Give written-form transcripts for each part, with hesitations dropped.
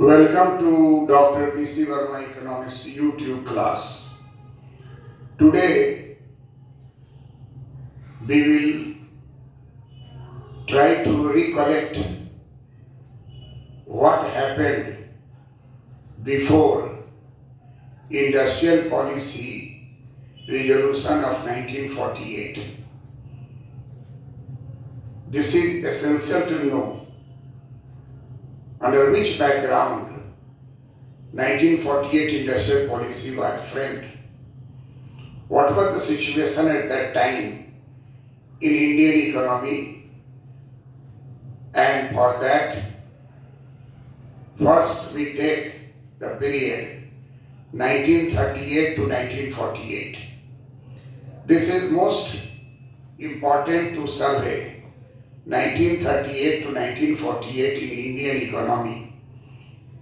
Welcome to Dr. P.C. Verma Economics YouTube class. Today we will try to recollect what happened before Industrial Policy Resolution of 1948. This is essential to know under which background 1948 industrial policy was framed. What was the situation at that time in Indian economy? And for that, first we take the period 1938 to 1948. This is most important to survey 1938 to 1948 in Indian economy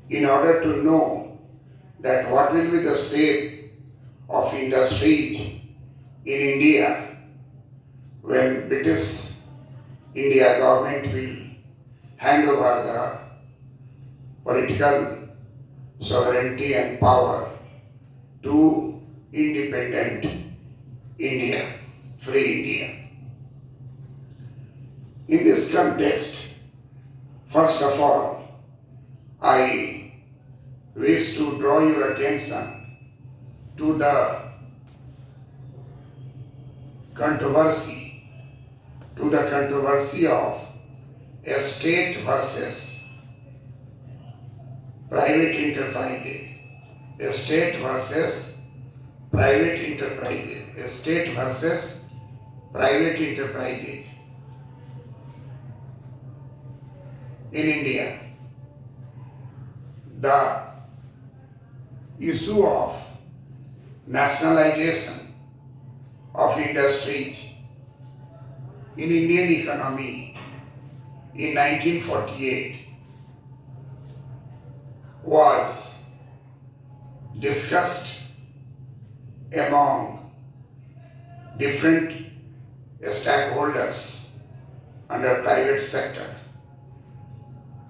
in order to know that what will be the shape of industries in India when British India government will hand over the political sovereignty and power to independent India, free India. In this context, first of all, I wish to draw your attention to the controversy of state versus private enterprises, state versus private enterprises, state versus private enterprises in India. The issue of nationalization of industries in Indian economy in 1948 was discussed among different stakeholders under private sector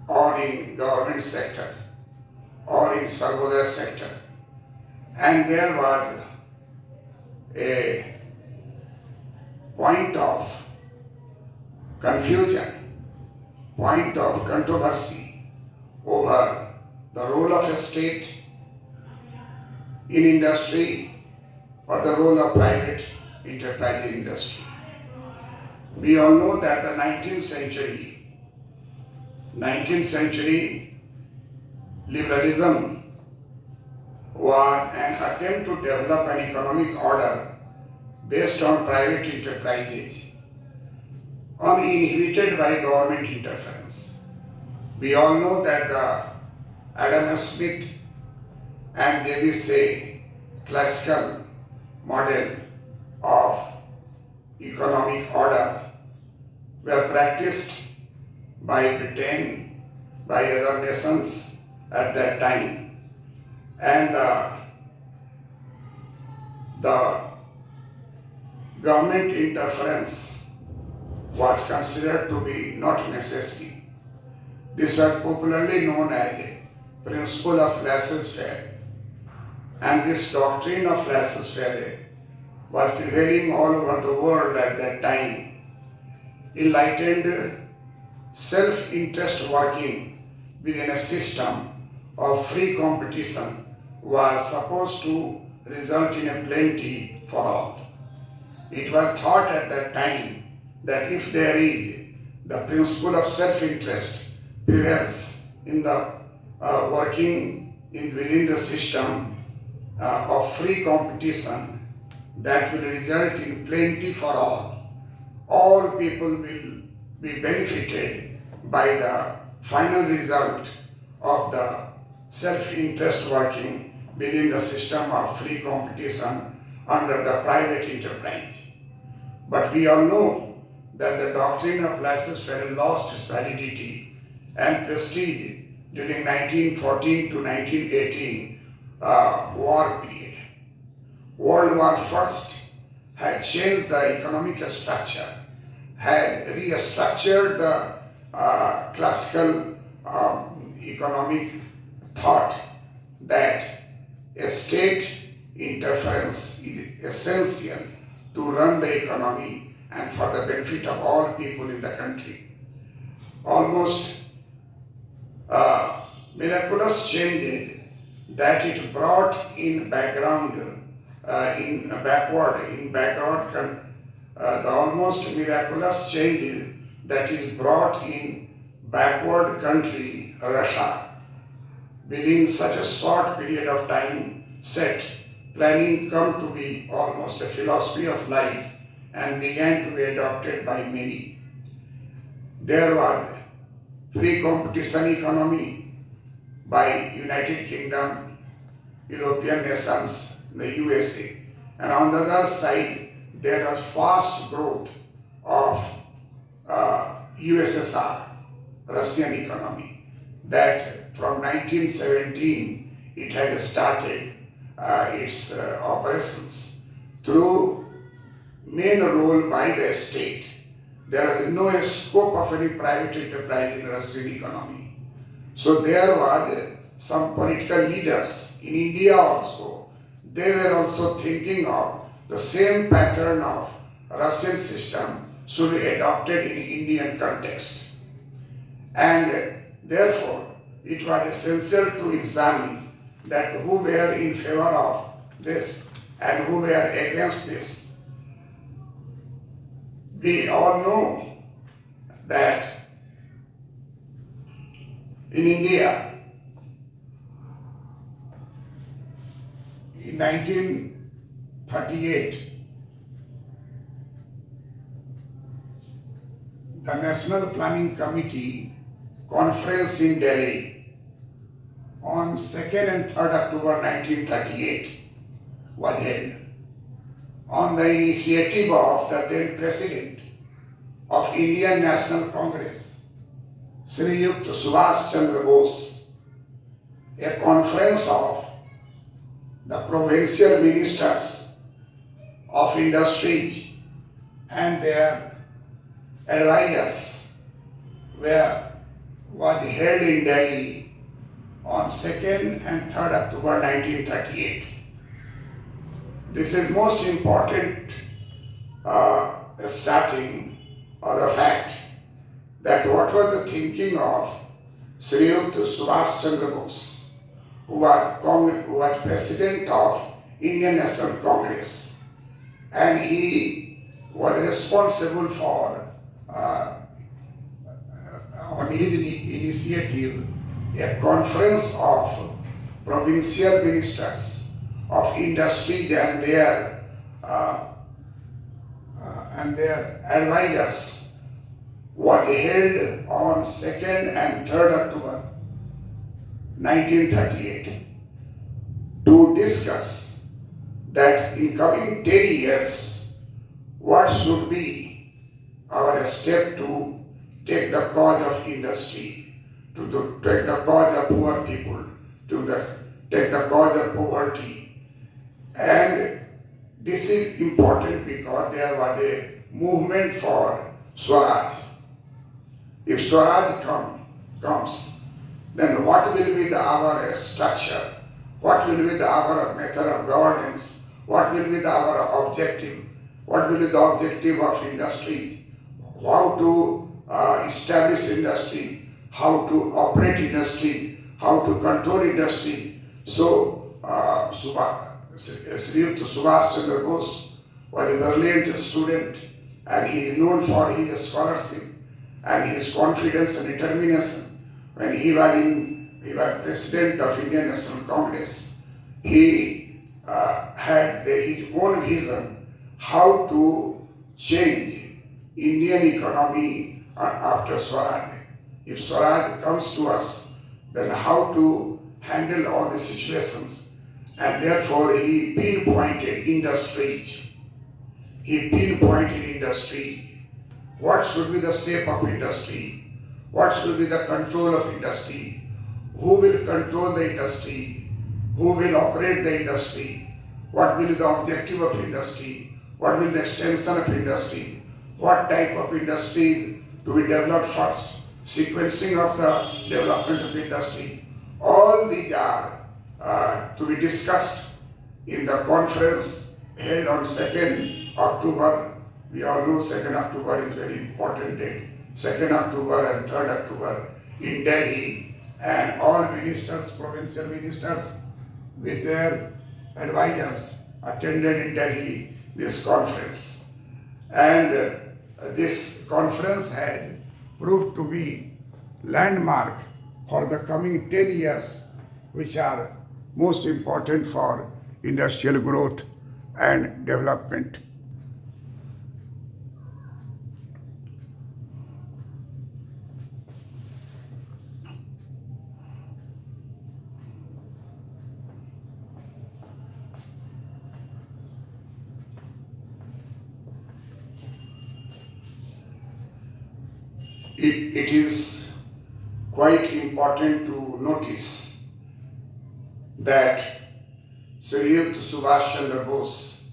or in government sector or in Sarvodaya sector, and there was a point of confusion, point of controversy over the role of a state in industry or the role of private enterprise in industry. We all know that the 19th century liberalism was an attempt to develop an economic order based on private enterprises, uninhibited by government interference. We all know that the Adam Smith and J.B. Say classical model of economic order were practiced by Britain, by other nations at that time, and the government interference was considered to be not necessary. This was popularly known as the principle of laissez-faire, and this doctrine of laissez-faire was prevailing all over the world at that time. Enlightened self-interest working within a system of free competition was supposed to result in a plenty for all. It was thought at that time that if there is the principle of self-interest prevails in the within the system of free competition, that will result in plenty for all. All people will be benefited by the final result of the self-interest working within the system of free competition under the private enterprise. But we all know that the doctrine of laissez-faire lost its validity and prestige during 1914 to 1918 war period. World War I had changed the economic structure, had restructured the classical economic thought that a state interference is essential to run the economy and for the benefit of all people in the country. Almost miraculous changes that it brought in the almost miraculous changes that is brought in backward country Russia within such a short period of time set planning come to be almost a philosophy of life and began to be adopted by many. There was free competition economy by United Kingdom, European nations, the USA. And on the other side, there was fast growth of USSR, Russian economy, that from 1917 it has started its operations through main role by the state. There is no scope of any private enterprise in Russian economy. So there was some political leaders in India also. They were also thinking of the same pattern of Russian system should be adopted in Indian context. And therefore, it was essential to examine that who were in favor of this and who were against this. We all know that in India, in 1938, the National Planning Committee conference in Delhi on 2nd and 3rd October 1938 was held on the initiative of the then President of Indian National Congress, Sriyukt Subhash Chandra Bose. A conference of the provincial ministers of industry and their advisors was held in Delhi on 2nd and 3rd October 1938. This is most important starting or the fact that what was the thinking of Sriyukt Subhash Chandra Bose, who was president of Indian National Congress, and he was responsible for on his initiative a conference of provincial ministers of industry and their advisors was held on 2nd and 3rd October 1938 to discuss that in coming 10 years what should be our step to take the cause of industry, to take the cause of poor people, take the cause of poverty. And this is important because there was a movement for Swaraj. If Swaraj comes, then what will be our structure? What will be our method of governance? What will be our objective? What will be the objective of industry? How to establish industry? How to operate industry? How to control industry? So, Sriyukt Subhash Chandra Bose was a brilliant student, and he is known for his scholarship and his confidence and determination. When he was president of Indian National Congress, he had his own vision how to change Indian economy after Swaraj. If Swaraj comes to us, then how to handle all the situations. And therefore he pinpointed industries. He pinpointed industry. What should be the shape of industry? What should be the control of industry? Who will control the industry? Who will operate the industry? What will be the objective of industry? What will be the extension of industry? What type of industries to be developed first? Sequencing of the development of industry. All these are to be discussed in the conference held on 2nd October. We all know 2nd October is very important date. 2nd October and 3rd October in Delhi, and all ministers, provincial ministers with their advisors attended in Delhi this conference. And this conference had proved to be landmark for the coming 10 years, which are most important for industrial growth and development. It is quite important to notice that Sri Subhash Chandra Bose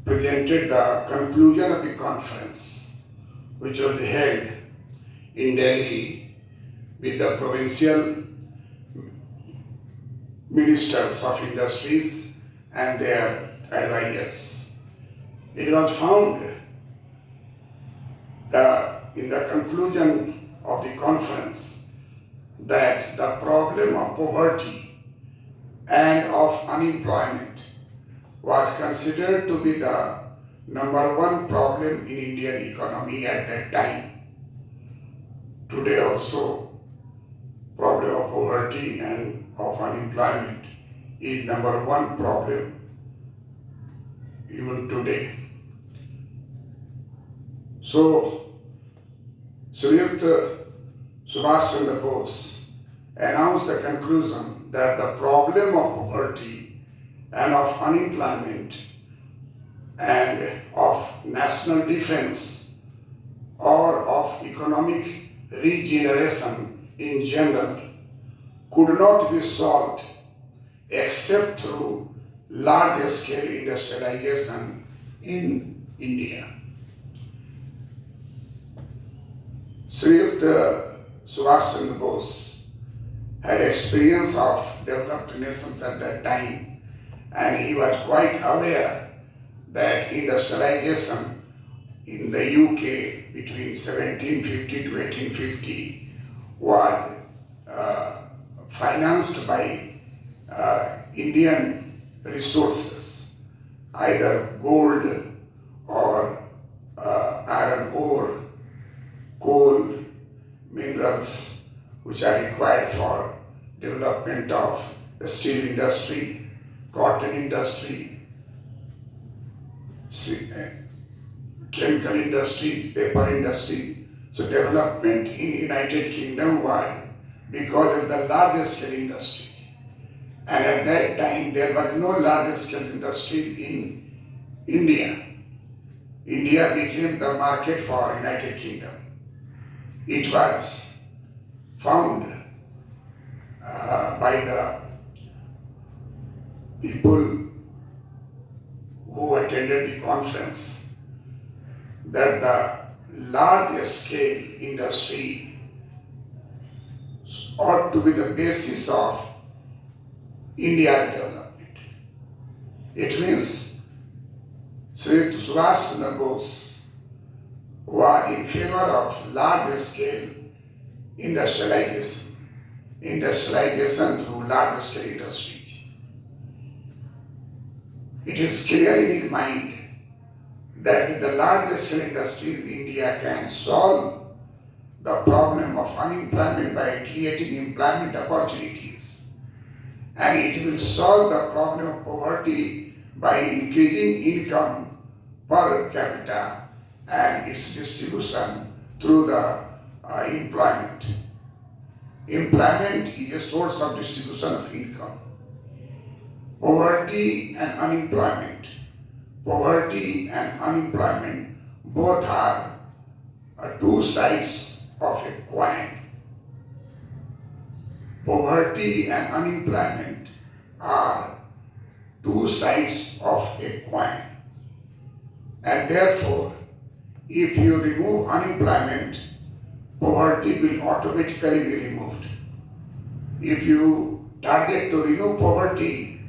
presented the conclusion of the conference, which was held in Delhi with the provincial ministers of industries and their advisors. It was found in the conclusion of the conference that the problem of poverty and of unemployment was considered to be the number one problem in Indian economy at that time. Today also, problem of poverty and of unemployment is number one problem even today. So, Sriyukt Subhash Chandra Bose announced the conclusion that the problem of poverty and of unemployment and of national defense or of economic regeneration in general could not be solved except through large-scale industrialization in India. Sriyukt Subhash Chandra Bose had experience of developed nations at that time, and he was quite aware that industrialization in the UK between 1750 to 1850 was financed by Indian resources, either gold or iron ore, coal, minerals, which are required for development of the steel industry, cotton industry, chemical industry, paper industry. So development in United Kingdom was because of the large scale industry. And at that time there was no large scale industry in India. India became the market for United Kingdom. It was found by the people who attended the conference that the large scale industry ought to be the basis of India's development. It means Sri Subhash Chandra Bose was in favor of large scale industrialization through large scale industry. It is clear in his mind that with the large scale industries, India can solve the problem of unemployment by creating employment opportunities, and it will solve the problem of poverty by increasing income per capita and its distribution through the employment. Employment is a source of distribution of income. Poverty and unemployment both are two sides of a coin. Poverty and unemployment are two sides of a coin, and therefore if you remove unemployment, poverty will automatically be removed. If you target to remove poverty,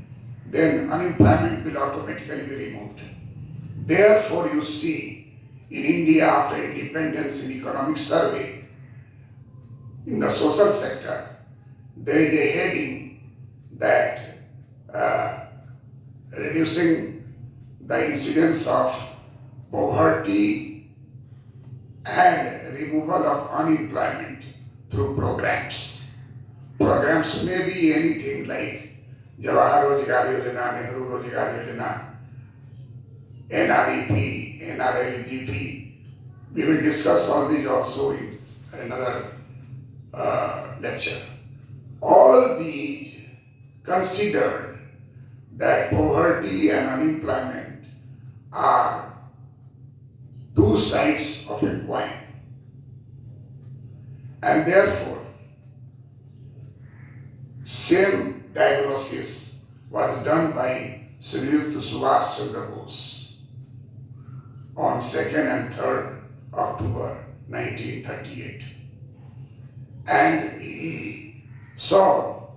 then unemployment will automatically be removed. Therefore, you see, in India after independence in economic survey, in the social sector, there is a heading that uh, reducing the incidence of poverty and removal of unemployment through programs. Programs may be anything like Jawahar Rozgar Yojana, Nehru Rozgar Yojana, NREP, NRLGP. We will discuss all these also in another lecture. All these considered that poverty and unemployment are two sides of a coin. And therefore, same diagnosis was done by Sri Subhash Chandra Bose on 2nd and 3rd October 1938. And he saw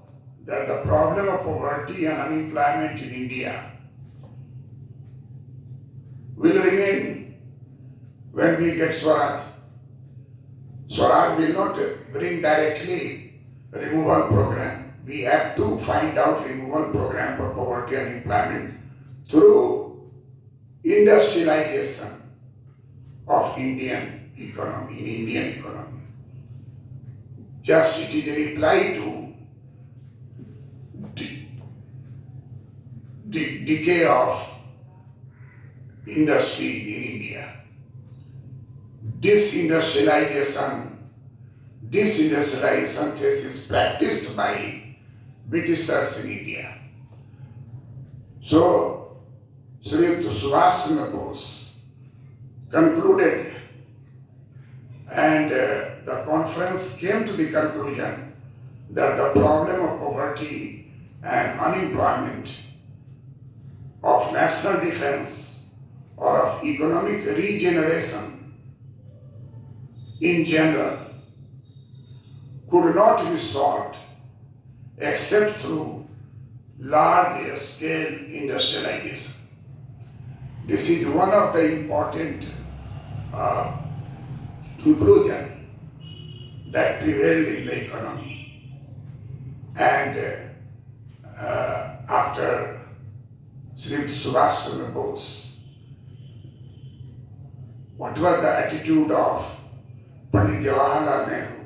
that the problem of poverty and unemployment in India will remain when we get Swaraj. Swaraj will not bring directly removal program. We have to find out removal program for poverty and unemployment through industrialization of Indian economy. Just it is a reply to decay of industry in India. Disindustrialization is practiced by Britishers in India. So, Sri Subhash Chandra Bose concluded, and the conference came to the conclusion that the problem of poverty and unemployment, of national defense, or of economic regeneration in general could not be solved except through large-scale industrialization. This is one of the important conclusion that prevailed in the economy. And after Sri Subhash Chandra Bose, what was the attitude of Pandit Jawaharlal Nehru?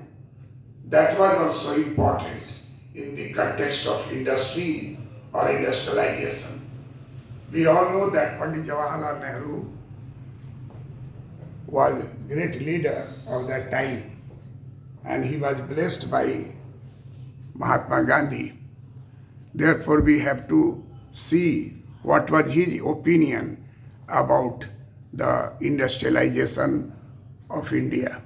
That was also important in the context of industry or industrialization. We all know that Pandit Jawaharlal Nehru was a great leader of that time, and he was blessed by Mahatma Gandhi. Therefore, we have to see what was his opinion about the industrialization of India.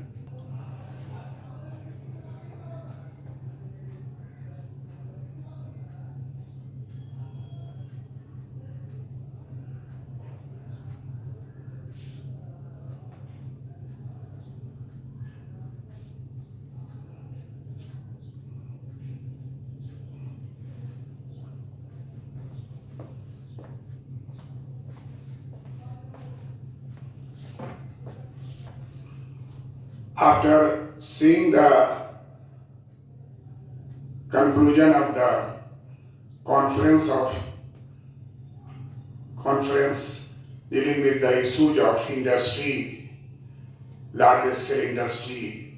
After seeing the conclusion of the conference dealing with the issues of industry, large-scale industry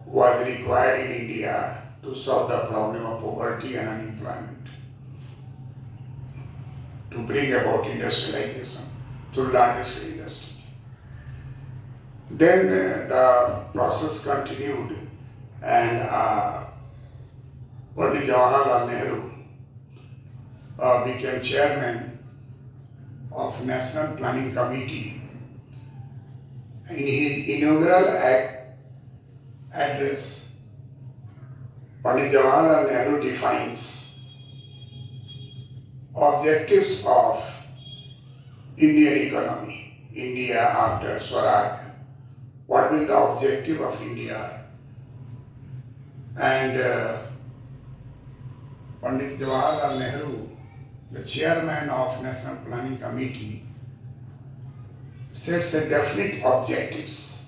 was required in India to solve the problem of poverty and unemployment, to bring about industrialization through large-scale industry. Then the process continued, and Pandit Jawaharlal Nehru became chairman of National Planning Committee. In his inaugural address, Pandit Jawaharlal Nehru defines objectives of Indian economy. India after Swaraj? What will the objective of India? And Pandit Jawaharlal Nehru, the chairman of National Planning Committee, sets a definite objectives.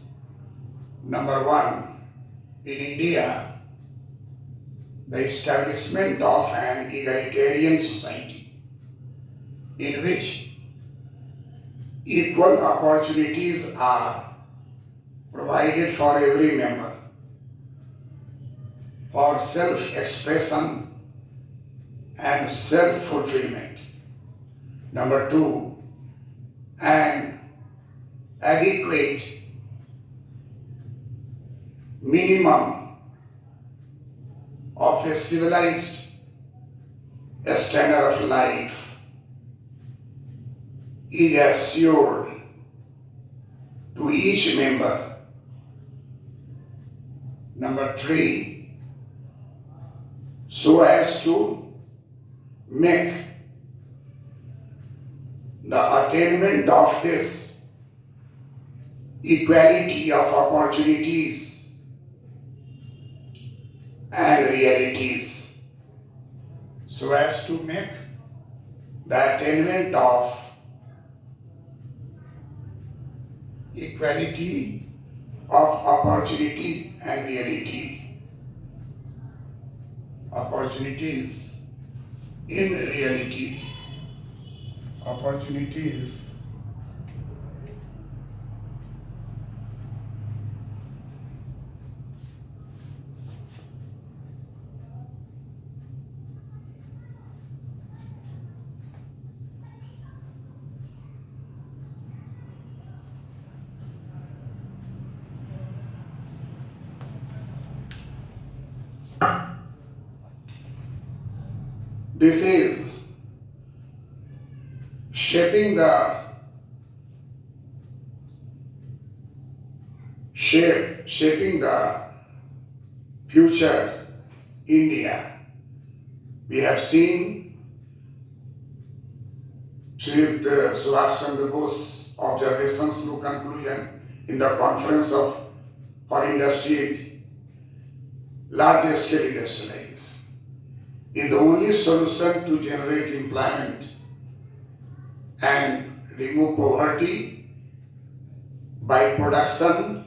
Number one, in India, the establishment of an egalitarian society in which equal opportunities are provided for every member for self-expression and self-fulfillment. Number two, an adequate minimum of a civilized standard of life is assured to each member. Number three, so as to make the attainment of this equality of opportunities and realities, so as to make the attainment of equality of opportunity and reality, opportunities in reality, opportunities this is shaping the shaping the future India. We have seen Sri Subhash Chandra Bose observations through conclusion in the conference for industry, large scale industrialization is the only solution to generate employment and remove poverty. By production,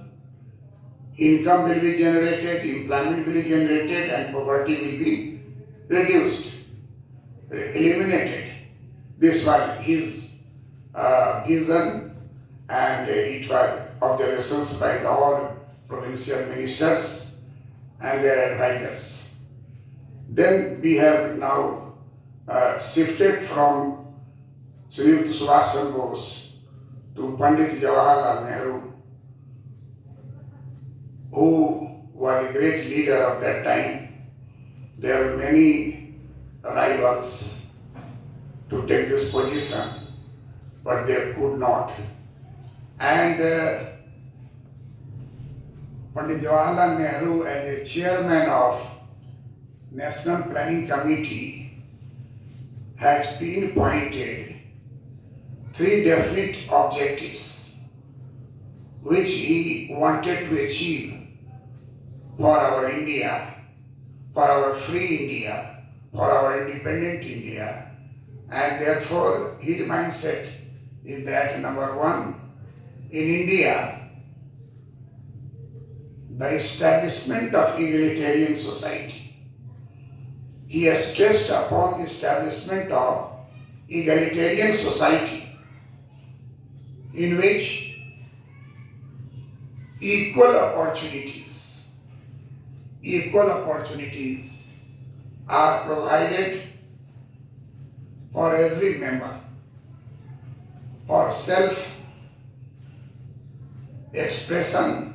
income will be generated, employment will be generated, and poverty will be reduced, eliminated. This was his vision, and it was observations by all provincial ministers and their advisors. Then we have now shifted from Sri Subhash Chandra Bose to Pandit Jawaharlal Nehru, who was a great leader of that time. There were many rivals to take this position, but they could not. And Pandit Jawaharlal Nehru, as a chairman of National Planning Committee, has been pointed three definite objectives which he wanted to achieve for our India, for our free India, for our independent India. And therefore, his mindset is that number one, in India, the establishment of egalitarian society. He has stressed upon the establishment of egalitarian society in which equal opportunities are provided for every member for self-expression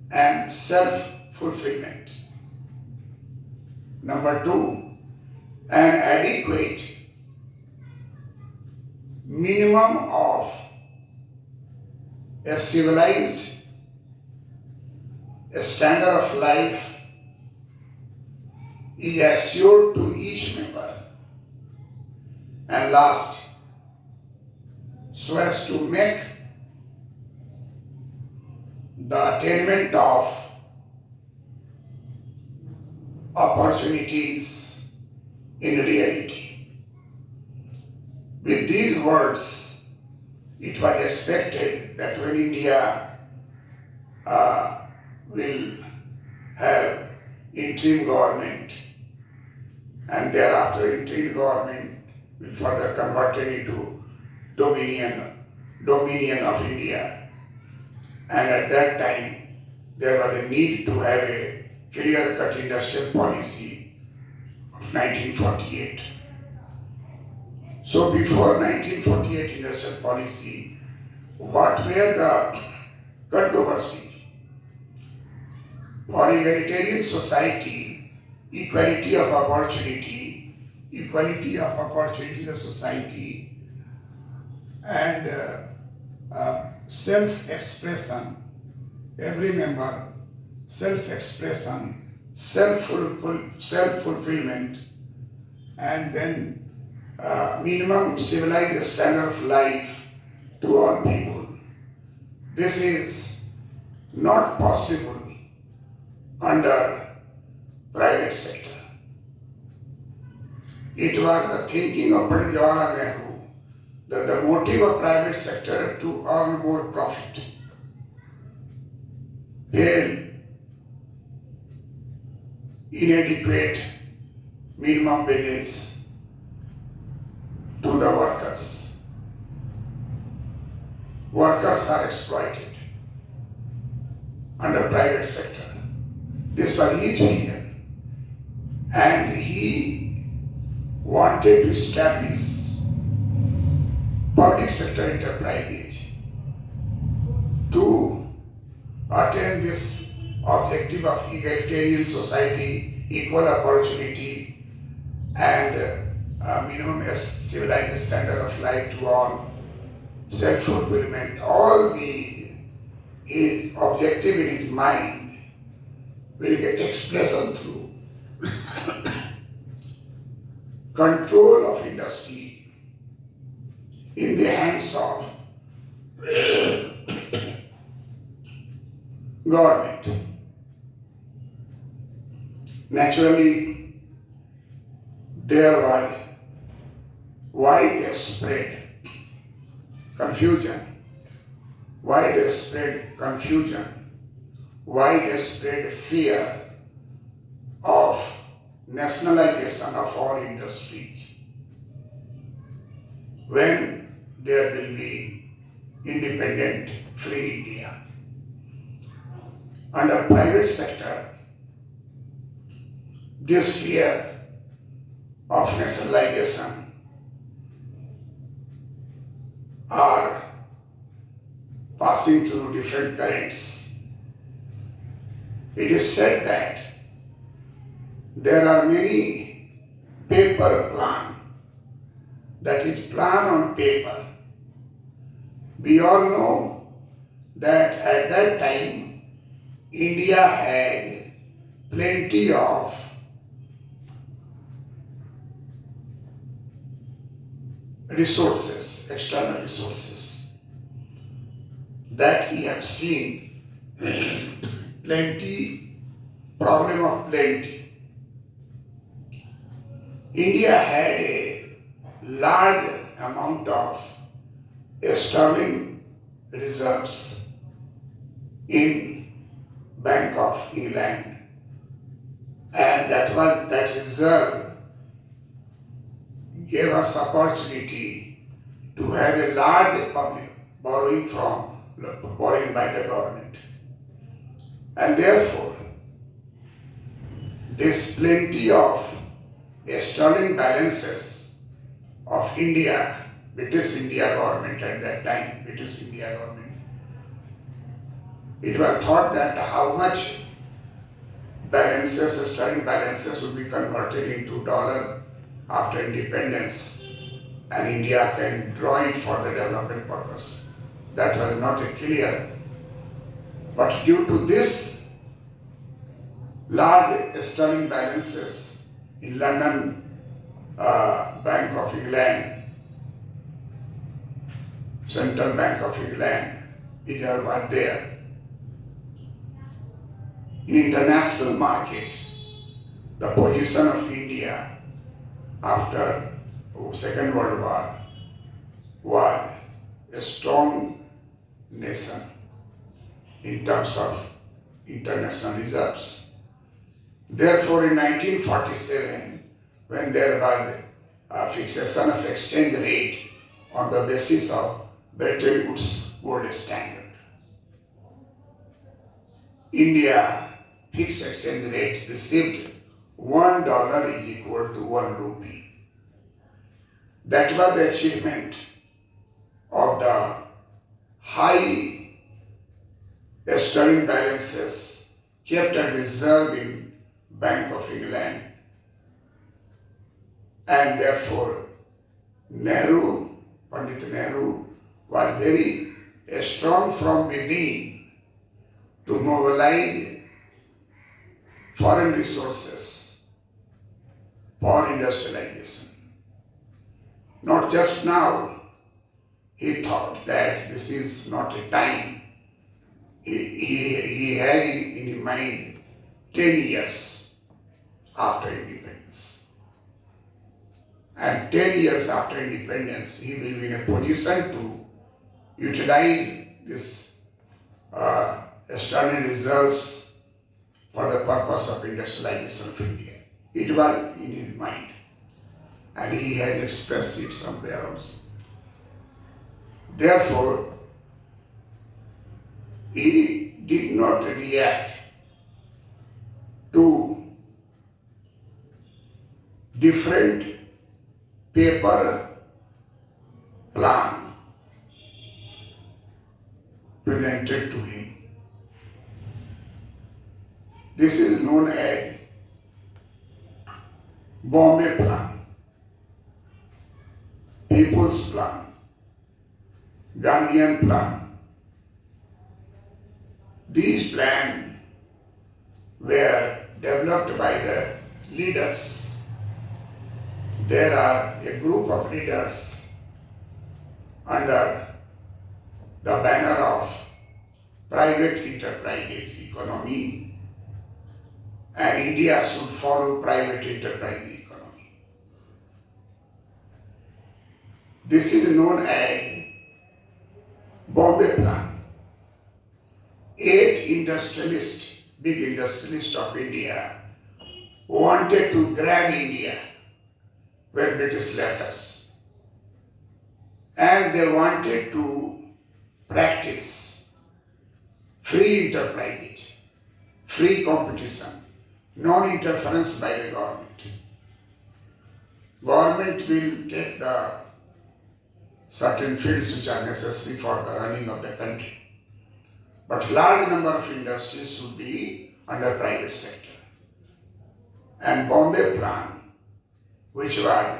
and self-fulfillment. Number two, an adequate minimum of a civilized standard of life is assured to each member. And last, so as to make the attainment of opportunities in reality. With these words, it was expected that when India will have interim government and thereafter interim government will further converted into dominion of India. And at that time, there was a need to have a clear-cut industrial policy of 1948. So before 1948 industrial policy, what were the controversies? For egalitarian society, equality of opportunity in the society, and self-expression, every member, self-expression, self-fulfillment, and then minimum civilized standard of life to all people. This is not possible under private sector. It was the thinking of Pandit Jawaharlal Nehru that the motive of private sector to earn more profit, pay inadequate minimum wages to the workers. Workers are exploited under private sector. This was his vision, and he wanted to establish public sector enterprises to attain this objective of egalitarian society, equal opportunity, and minimum civilized standard of life to all, self-fulfillment. All his objective in his mind will get expression through control of industry in the hands of government. Naturally, there was widespread confusion, widespread fear of nationalization of all industries when there will be independent, free India. Under private sector, this fear of nationalization are passing through different currents. It is said that there are many paper plan, that is plan on paper. We all know that at that time India had plenty of resources, external resources, that we have seen plenty, problem of plenty. India had a large amount of sterling reserves in Bank of England, and that reserve gave us opportunity to have a large public borrowing by the government. And therefore, this plenty of sterling balances of India, British India government at that time, it was thought that how much sterling balances would be converted into dollar after independence, and India can draw it for the development purpose. That was not clear. But due to this large sterling balances in London Bank of England, Central Bank of England, reserve was there. in international market. The position of India after Second World War was a strong nation in terms of international reserves. Therefore, in 1947, when there was a fixation of exchange rate on the basis of Bretton Woods gold standard, India fixed exchange rate received $1 is equal to 1 rupee. That was the achievement of the high sterling balances kept and reserved in Bank of England, and therefore Pandit Nehru was very strong from within to mobilize foreign resources for industrialization. Not just now, he thought that this is not a time. He had in mind 10 years after independence. And 10 years after independence, he will be in a position to utilize this external reserves for the purpose of industrialization of India. It was in his mind, and he has expressed it somewhere else. Therefore, he did not react to different paper plan presented to him. This is known as Bombay Plan, People's Plan, Gandhian Plan. These plans were developed by the leaders. There are a group of leaders under the banner of private enterprises economy, and India should follow private enterprise economy. This is known as Bombay Plan. 8 industrialists, big industrialists of India, wanted to grab India where British left us. And they wanted to practice free enterprise, free competition, non-interference by the government. Government will take the certain fields which are necessary for the running of the country, but large number of industries should be under private sector. And Bombay Plan, which was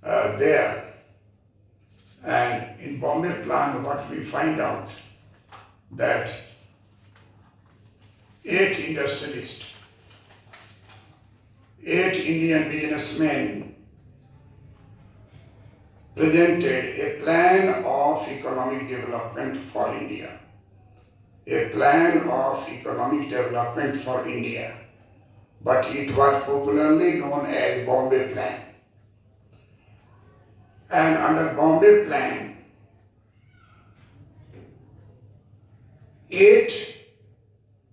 there, and in Bombay Plan what we find out that 8 industrialists, 8 Indian businessmen presented a plan of economic development for India. A plan of economic development for India, but it was popularly known as Bombay Plan. And under Bombay Plan, 8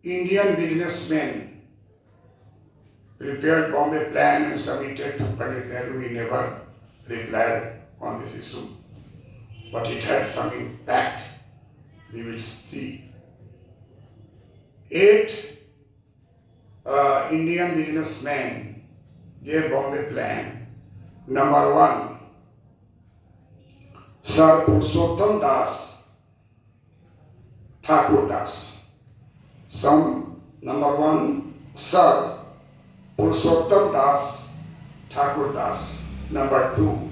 Indian businessmen prepared Bombay Plan and submitted to Pandit Nehru. He never replied on this issue, but it had some impact. We will see. 8 Indian businessmen gave Bombay Plan. Number 1, Sir Purushottam Das Thakur Das. Number 1, Sir Purushottam Das Thakur Das. Number 2,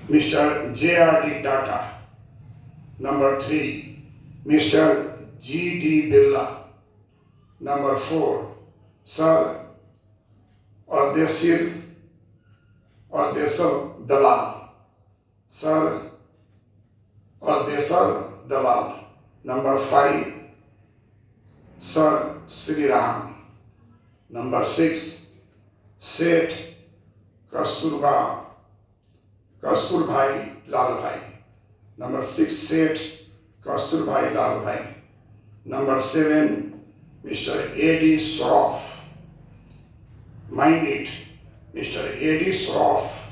Mr. J.R.D. Tata. Number 3, Mr. G.D. Birla. Number 4, Sir Ardeshir Dalal. Sir Ardeshir Dalal. Number 5, Sir Sri Ram. Number 6, Seth Kasturba, Kasturbhai Lalbhai. Number 6, Seth Kasturbhai Lalbhai. Number 7, Mr. A.D. Shroff. Mind it, Mr. A.D. Shroff.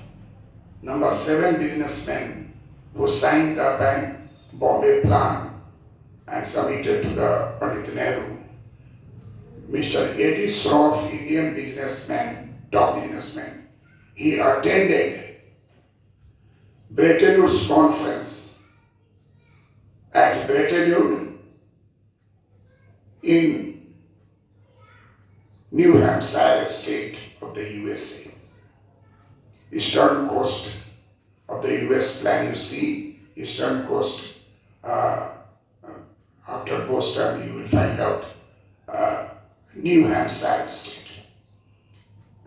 Number 7 businessman who signed the Bank Bombay Plan and submitted to the Pandit Nehru. Mr. A.D. Shroff, Indian businessman, top businessman. He attended Bretton Woods Conference at Bretton Woods in New Hampshire state of the USA. Eastern coast of the US plan you see, eastern coast, after Boston you will find out New Hampshire state.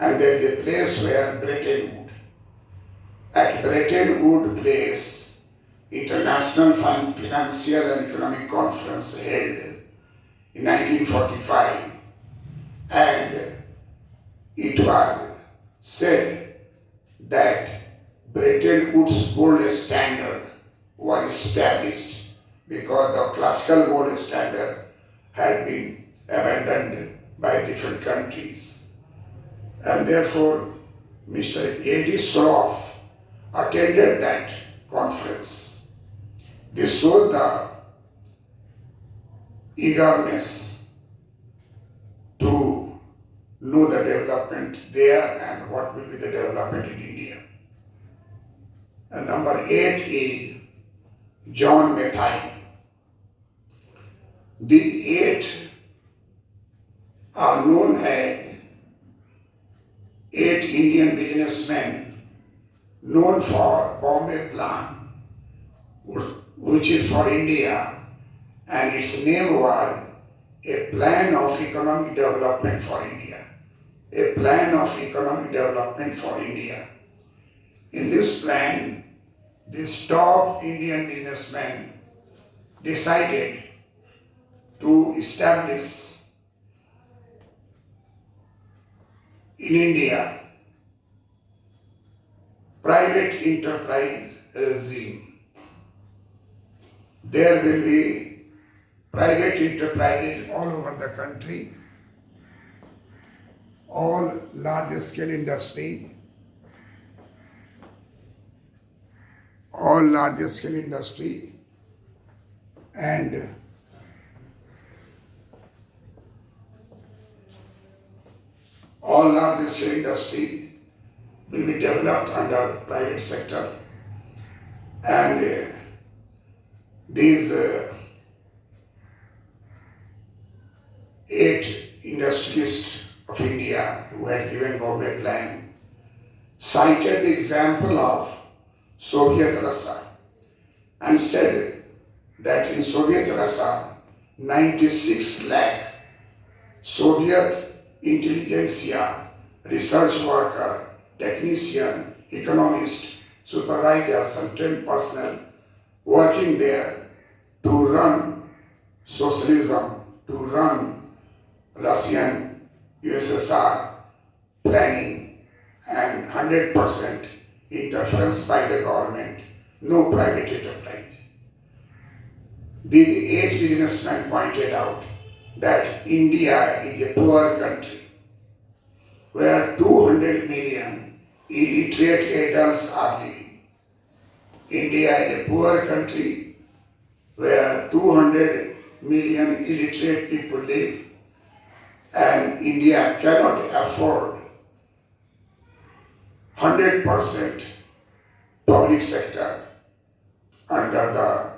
And there is a place where Bretton Woods. At Bretton Woods Place, International Financial and Economic Conference held in 1945, and it was said that Bretton Woods gold standard was established because the classical gold standard had been abandoned by different countries. And therefore, Mr. A.D. Shroff attended that conference. This shows the eagerness to know the development there and what will be the development in India. And number 8 is John Mathai. The 8 are known as 8 Indian businessmen known for Bombay Plan, which is for India, and its name was a plan of economic development for India. A plan of economic development for India. In this plan, this top Indian businessman decided to establish in India private enterprise regime. There will be private enterprises all over the country, all large scale industry, and all large scale industry will be developed under private sector, and these 8 industrialists of India who had given Bombay Plan cited the example of Soviet Russia and said that in Soviet Russia 96 lakh Soviet intelligentsia, research worker, technician, economist, supervisors and trained personnel working there to run socialism, to run Russian USSR planning, and 100% interference by the government, no private enterprise. The 8 businessmen pointed out that India is a poor country where 200 million illiterate adults are living. India is a poor country where 200 million illiterate people live, and India cannot afford 100% public sector under the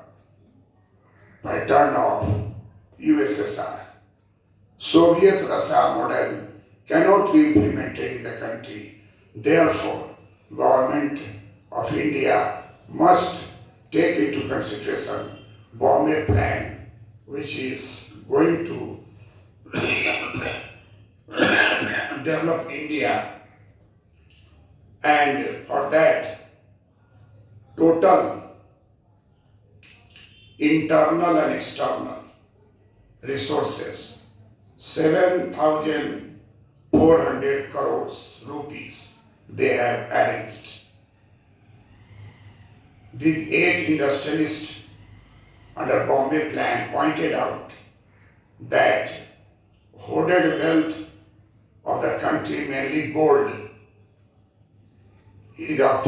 pattern of USSR. Soviet Russia model cannot be implemented in the country. Therefore, government of India must take into consideration Bombay Plan, which is going to develop India, and for that total internal and external resources 7,400 crores rupees they have arranged. These 8 industrialists under Bombay Plan pointed out that hoarded wealth of the country, mainly gold, is of